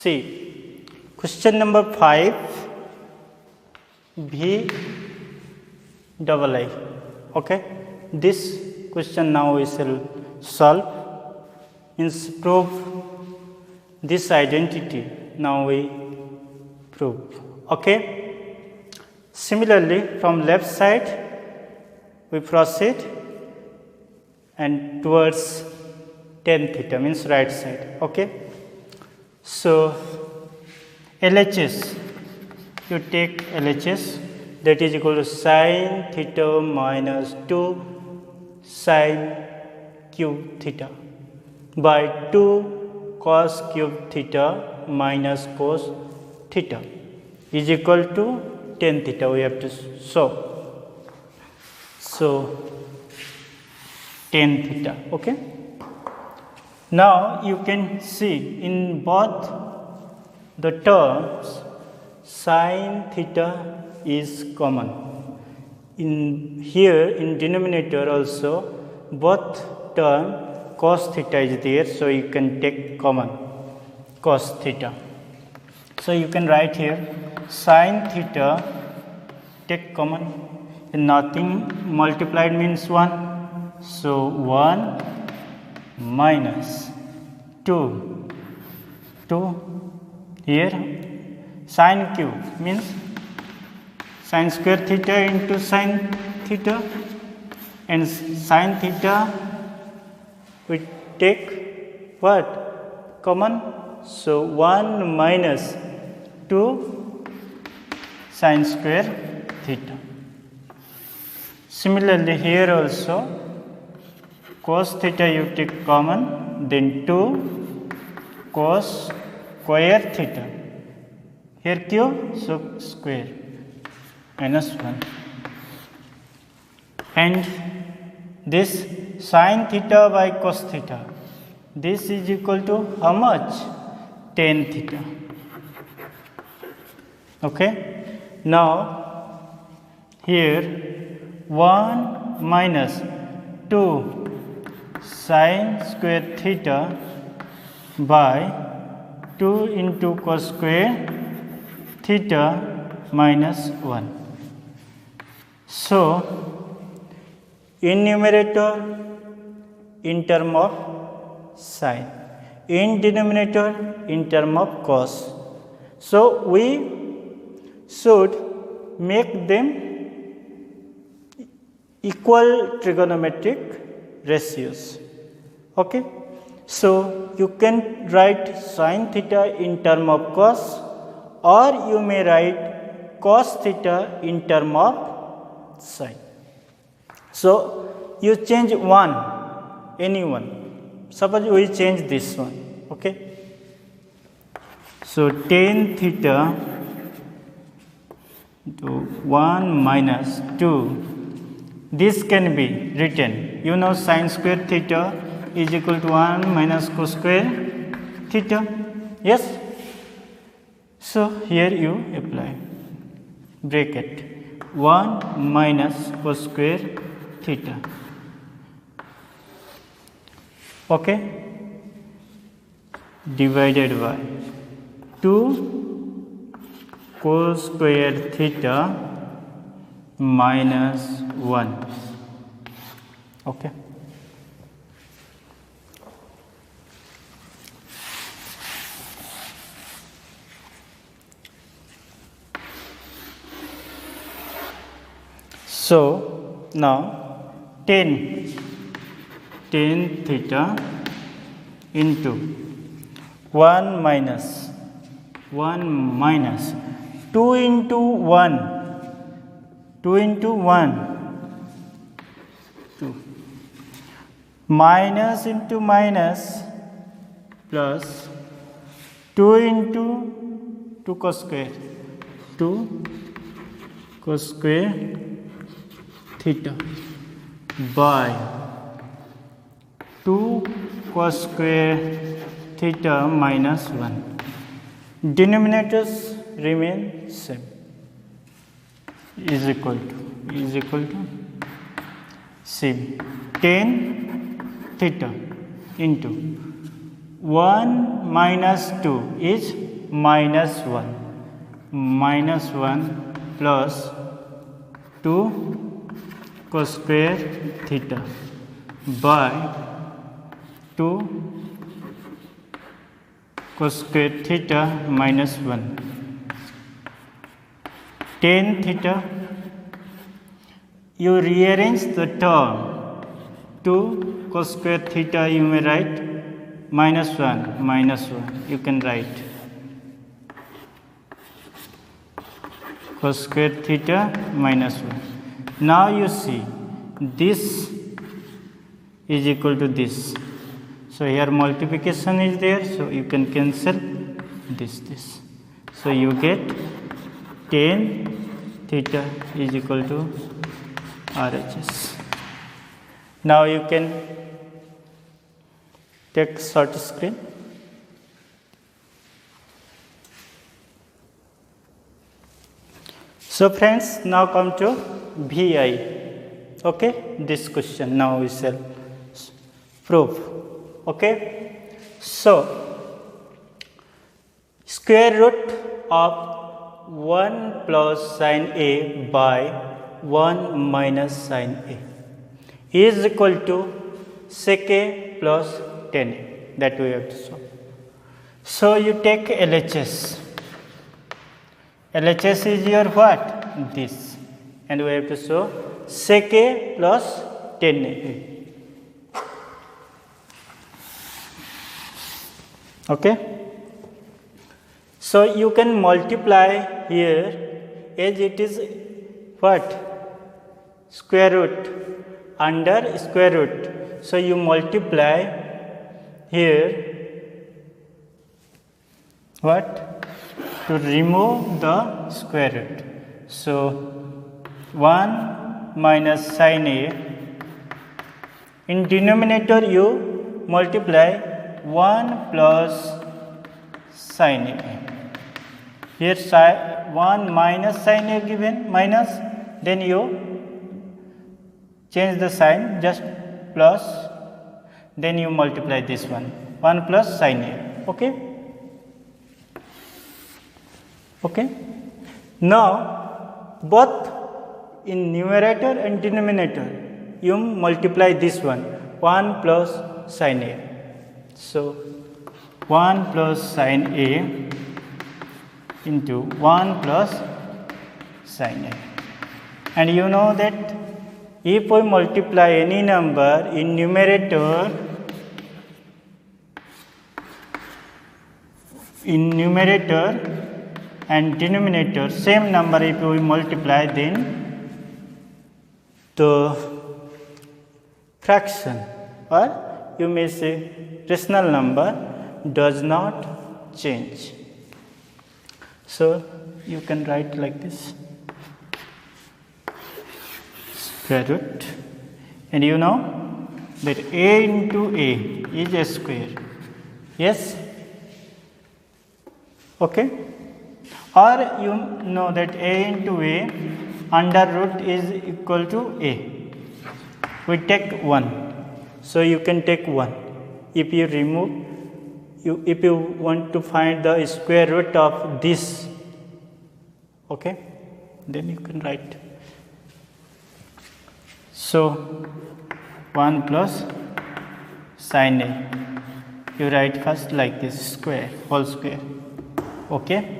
See, question number 5, V double I. Okay, this question now we shall solve. Means prove this identity. Now we prove. Okay. Similarly, from left side we proceed and towards tan theta means right side. Okay. So LHS, you take LHS, that is equal to sin theta minus 2 sin cube theta by 2 cos cube theta minus cos theta is equal to tan theta. We have to show. So tan theta. Okay. Now you can see in both the terms sin theta is common. In here in denominator also both term cos theta is there, so you can take common cos theta. So you can write here sin theta, take common, and nothing multiplied means 1. So 1 minus 2 here sin cube means sin square theta into sin theta, and sin theta we take what common, so 1 minus 2 sin square theta. Similarly here also cos theta you take common, then 2 cos square theta, here cube, so square minus 1, and this sin theta by cos theta, this is equal to how much? Tan theta. Okay. Now here 1 minus 2 sin square theta by 2 into cos square theta minus 1. So in numerator in term of sin, in denominator in term of cos. So we should make them equal trigonometric ratios. Okay. So you can write sin theta in term of cos, or you may write cos theta in term of sin. So you change one, any one. Suppose we change this one. Okay. So tan theta to 1 minus 2. This can be written, you know, sin square theta is equal to 1 minus cos square theta. Yes. So here you apply bracket 1 minus cos square theta. Okay. Divided by 2 cos square theta minus 1. Okay. So now tan theta into 1 minus 2 into 1. 2 into 1, 2, minus into minus, plus 2 into 2 cos square, 2 cos square theta by 2 cos square theta minus 1. Denominators remain same. Is equal to same tan theta into 1 minus 2 is minus 1 plus 2 cos square theta by 2 cos square theta minus 1. Tan theta, you rearrange the term. 2 cos square theta you may write minus 1, you can write cos square theta minus 1. Now you see this is equal to this. So here multiplication is there, so you can cancel this. So you get tan theta is equal to RHS. Now you can take short screen. So friends, now come to VI. Okay, this question now we shall prove. Okay, so square root of 1 plus sin A by 1 minus sin A is equal to sec A plus tan A. That we have to solve. So you take LHS. LHS is your what? This. And we have to show sec A plus tan A. Okay. So you can multiply here as it is what? Square root under square root. So you multiply here what? To remove the square root. So 1 minus sin A, in denominator you multiply 1 plus sin A. Here 1 minus sin A given, minus, then you change the sign, just plus, then you multiply this one, 1 plus sin A. Okay. Okay. Now both in numerator and denominator you multiply this one, 1 plus sin A. So 1 plus sin A into 1 plus sin A. And you know that if we multiply any number in numerator and denominator, same number if we multiply, then the fraction, or you may say rational number, does not change. So you can write like this, square root, and you know that A into A is a square. Yes. Okay. Or you know that A into A under root is equal to A. We take 1. So you can take 1. If you remove, if you want to find the square root of this, okay, then you can write. So 1 plus sin A. You write first like this, square, whole square. Okay.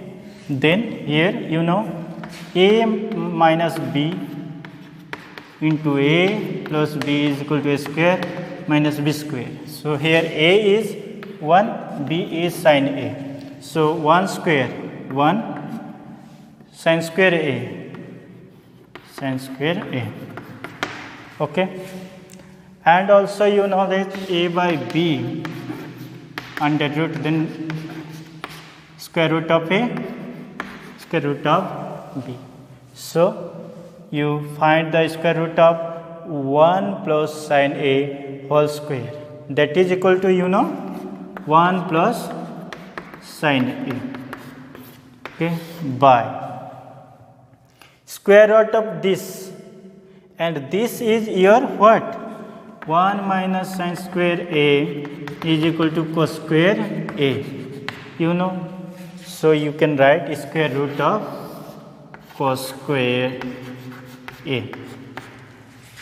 Then here you know A minus B into A plus B is equal to A square minus B square. So here A is 1, B is sin A. So 1 square, 1 sin square A, sin square A. Okay. And also you know that A by B under root, then square root of A, square root of B. So you find the square root of 1 plus sin A whole square, that is equal to, you know, 1 plus sin A. Okay, by square root of this, and this is your what? 1 minus sin square A is equal to cos square A, you know. So you can write square root of cos square A.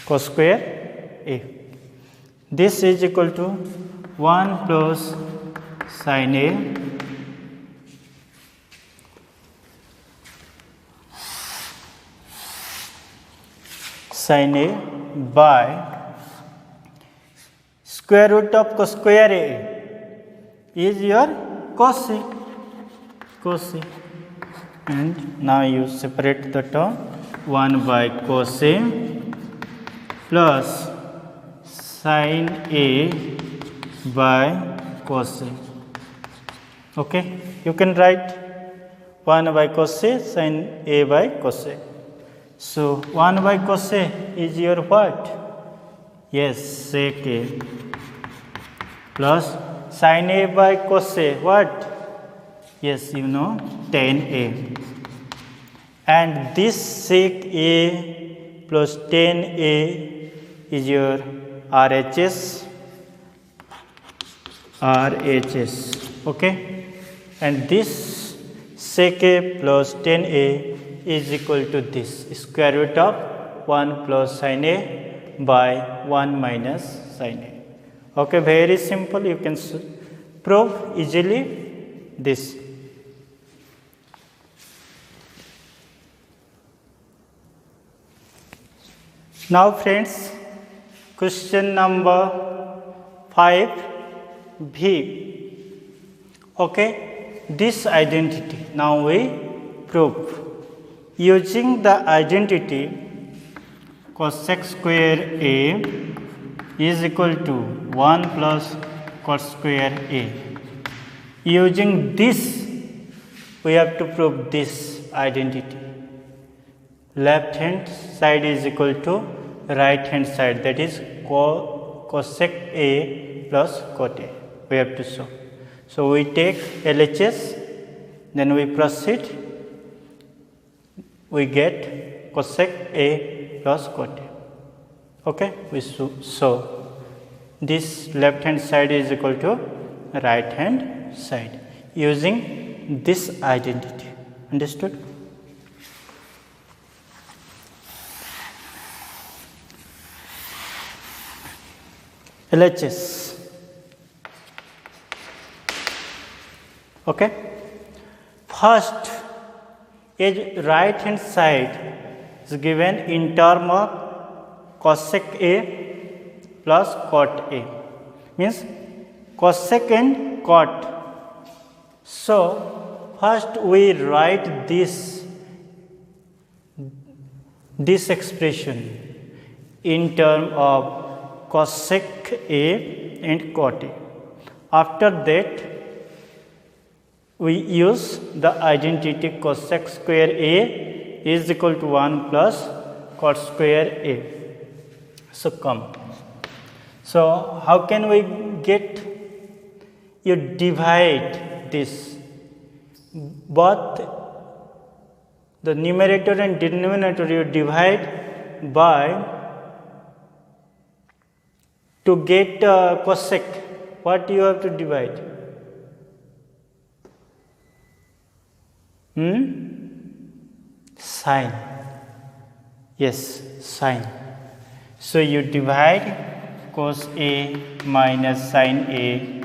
Cos square A. This is equal to 1 plus sin A by square root of cos square A is your cos A. And now you separate the term 1 by cos A plus sin A by cos A. Okay, you can write 1 by cos A sin A by cos A. So 1 by cos A is your what? Yes, sec A plus sin A by cos A, what? Yes, you know, tan A. And this sec A plus tan A is your RHS. Okay, and this sec A plus tan A is equal to this square root of 1 plus sin A by 1 minus sin A. Okay, very simple. You can prove easily this. Now friends, question number 5b. Okay, this identity now we prove using the identity cosec square A is equal to 1 plus cos square A. Using this we have to prove this identity. Left hand side is equal to right hand side, that is cosec A plus cot A. We have to show. So we take LHS, then we proceed. We get cosec A plus cot A. Okay, we show this left hand side is equal to right hand side using this identity. Understood? LHS. Okay, first is right hand side is given in term of cosec A plus cot A, means cosec and cot. So first we write this expression in term of cosec A and cot A. After that we use the identity cosec square A is equal to 1 plus cot square A. So come. So how can we get? You divide this, both the numerator and denominator you divide by, to get cosec, what you have to divide? Sine. Yes, sine. So you divide cos A minus sin A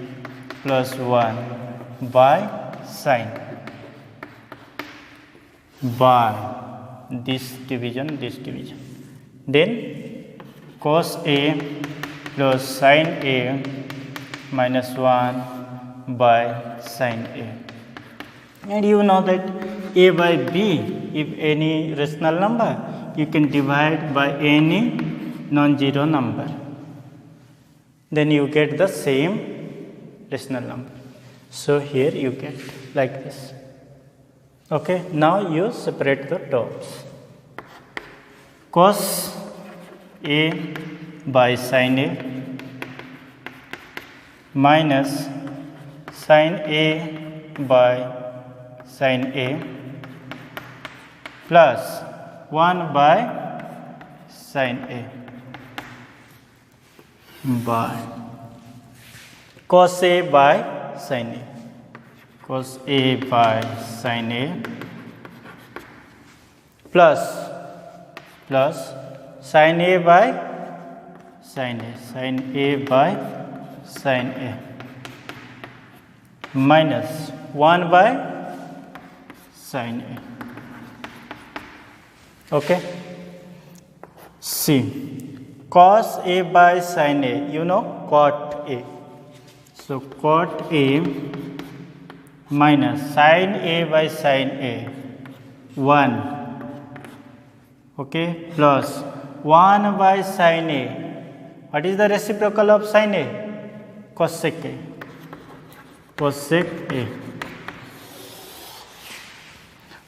plus 1 by sine, by this division. Then cos A plus sin A minus 1 by sin A. And you know that A by B, if any rational number, you can divide by any non-zero number. Then you get the same rational number. So here you get like this. Okay, now you separate the terms. Cos A by sin A minus sin A by sin A plus 1 by sin A by cos A by sin A. cos A by sin A plus sin A by sin A, sin A by sin A minus 1 by sin A. Okay. See, cos A by sin A, you know cot A. So cot A minus sin A by sin A, 1. Okay, plus 1 by sin A. What is the reciprocal of sin A? Cosec A. Cosec A.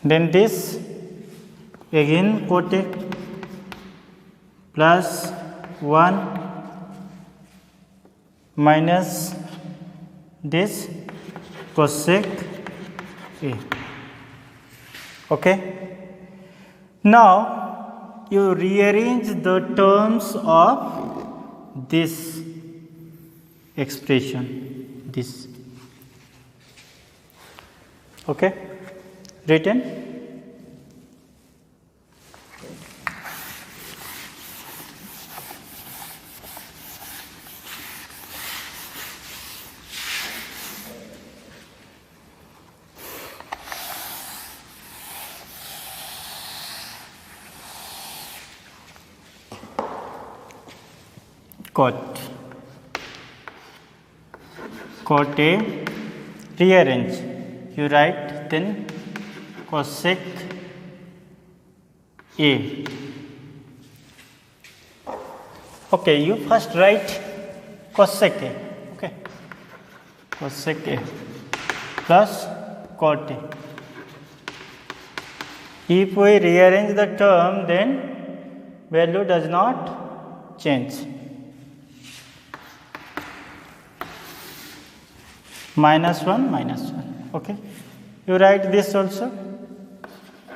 Then this again cot A plus 1 minus this cosec A. Okay. Now you rearrange the terms of this expression, this. Okay, written. Cot A, rearrange, you write then cosec A. Okay, you first write cosec A. Okay, cosec A plus cot A. If we rearrange the term, then value does not change. Minus 1, minus 1. Okay, you write this also,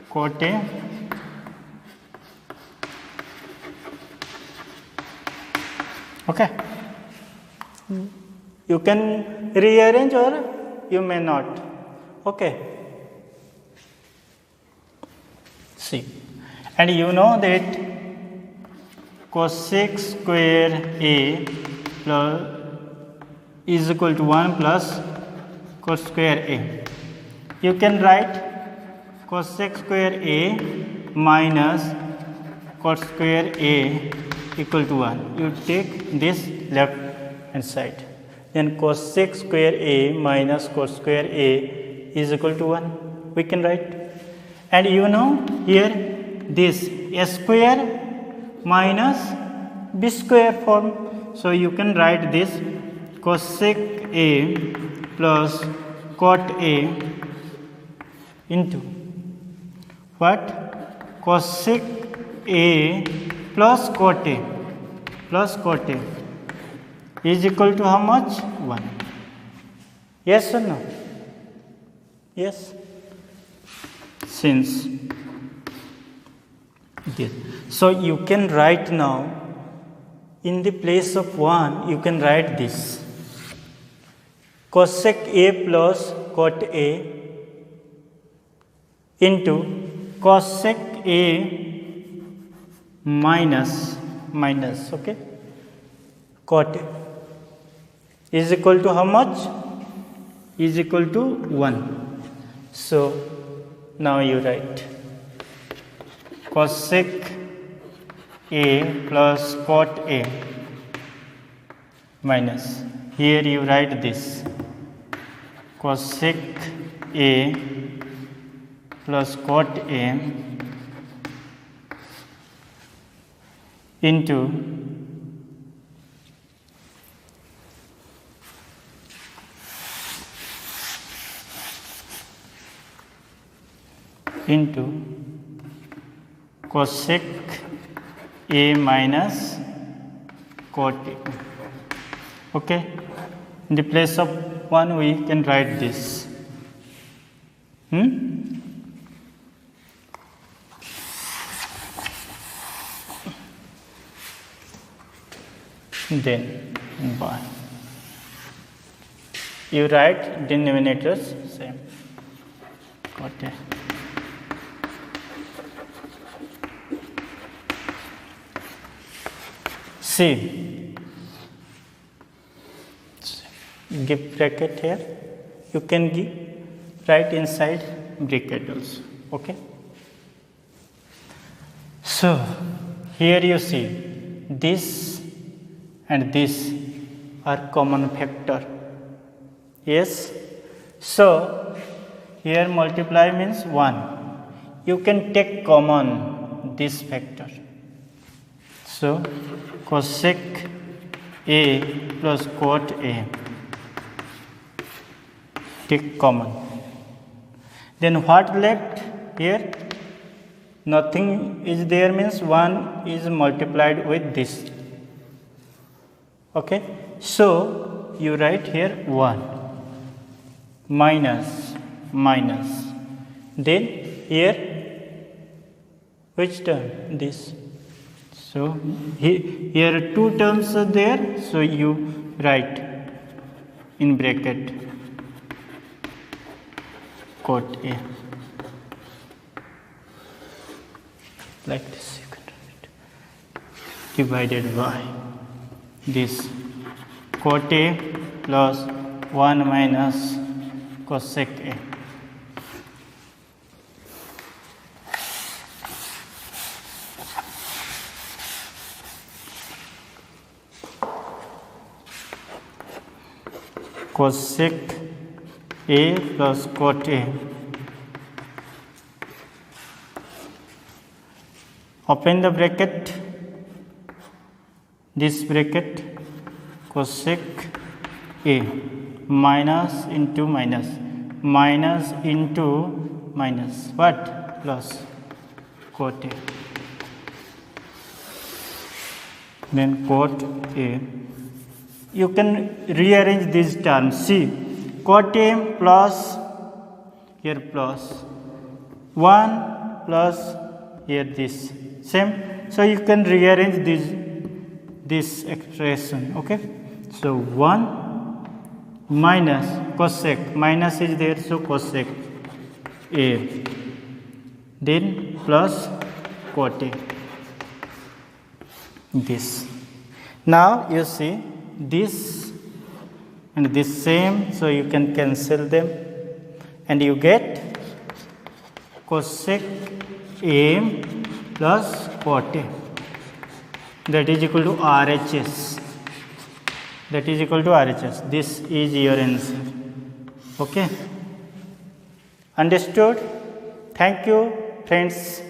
cot A okay. You can rearrange or you may not. Okay, see, and you know that cosec square A plus is equal to 1 plus cos square A. You can write cosec square A minus cos square A equal to 1. You take this left hand side. Then cosec square A minus cos square A is equal to 1. We can write. And you know here this A square minus B square form. So you can write this cosec A plus cot A into what? Cosec A plus cot A is equal to how much? 1. Yes or no? Yes. Since this. So you can write now, in the place of 1, you can write this. Cosec A plus cot A into cosec A minus, okay, cot A is equal to how much? Is equal to 1. So now you write cosec A plus cot A minus, here you write this cosec A plus cot A into cosec A minus cot A. Okay, in the place of 1 we can write this. Then by you write denominators same. Cot A. C. Give bracket here. You can write inside bracket also. Okay. So here you see this and this are common factor. Yes. So here multiply means 1. You can take common this factor. So cosec A plus cot A. Take common. Then what left here? Nothing is there means 1 is multiplied with this. Okay. So you write here 1 minus minus. Then here which term? This. So here two terms are there. So you write in bracket cot A. Like this you can write. Divided by this cot A plus 1 minus cosec A. Cosec A plus cot A. Open the bracket, this bracket, cosec A, minus into minus, minus into minus, what? Plus cot A. Then cot A. You can rearrange these terms. See, cot A plus, here plus, 1 plus, here this. Same. So you can rearrange this expression. Okay. So 1 minus cosec, minus is there, so cosec A. Then plus cot A. This. Now you see this and this same, so you can cancel them and you get cosec A plus cot A. That is equal to RHS. That is equal to RHS. This is your answer. Okay. Understood? Thank you, friends.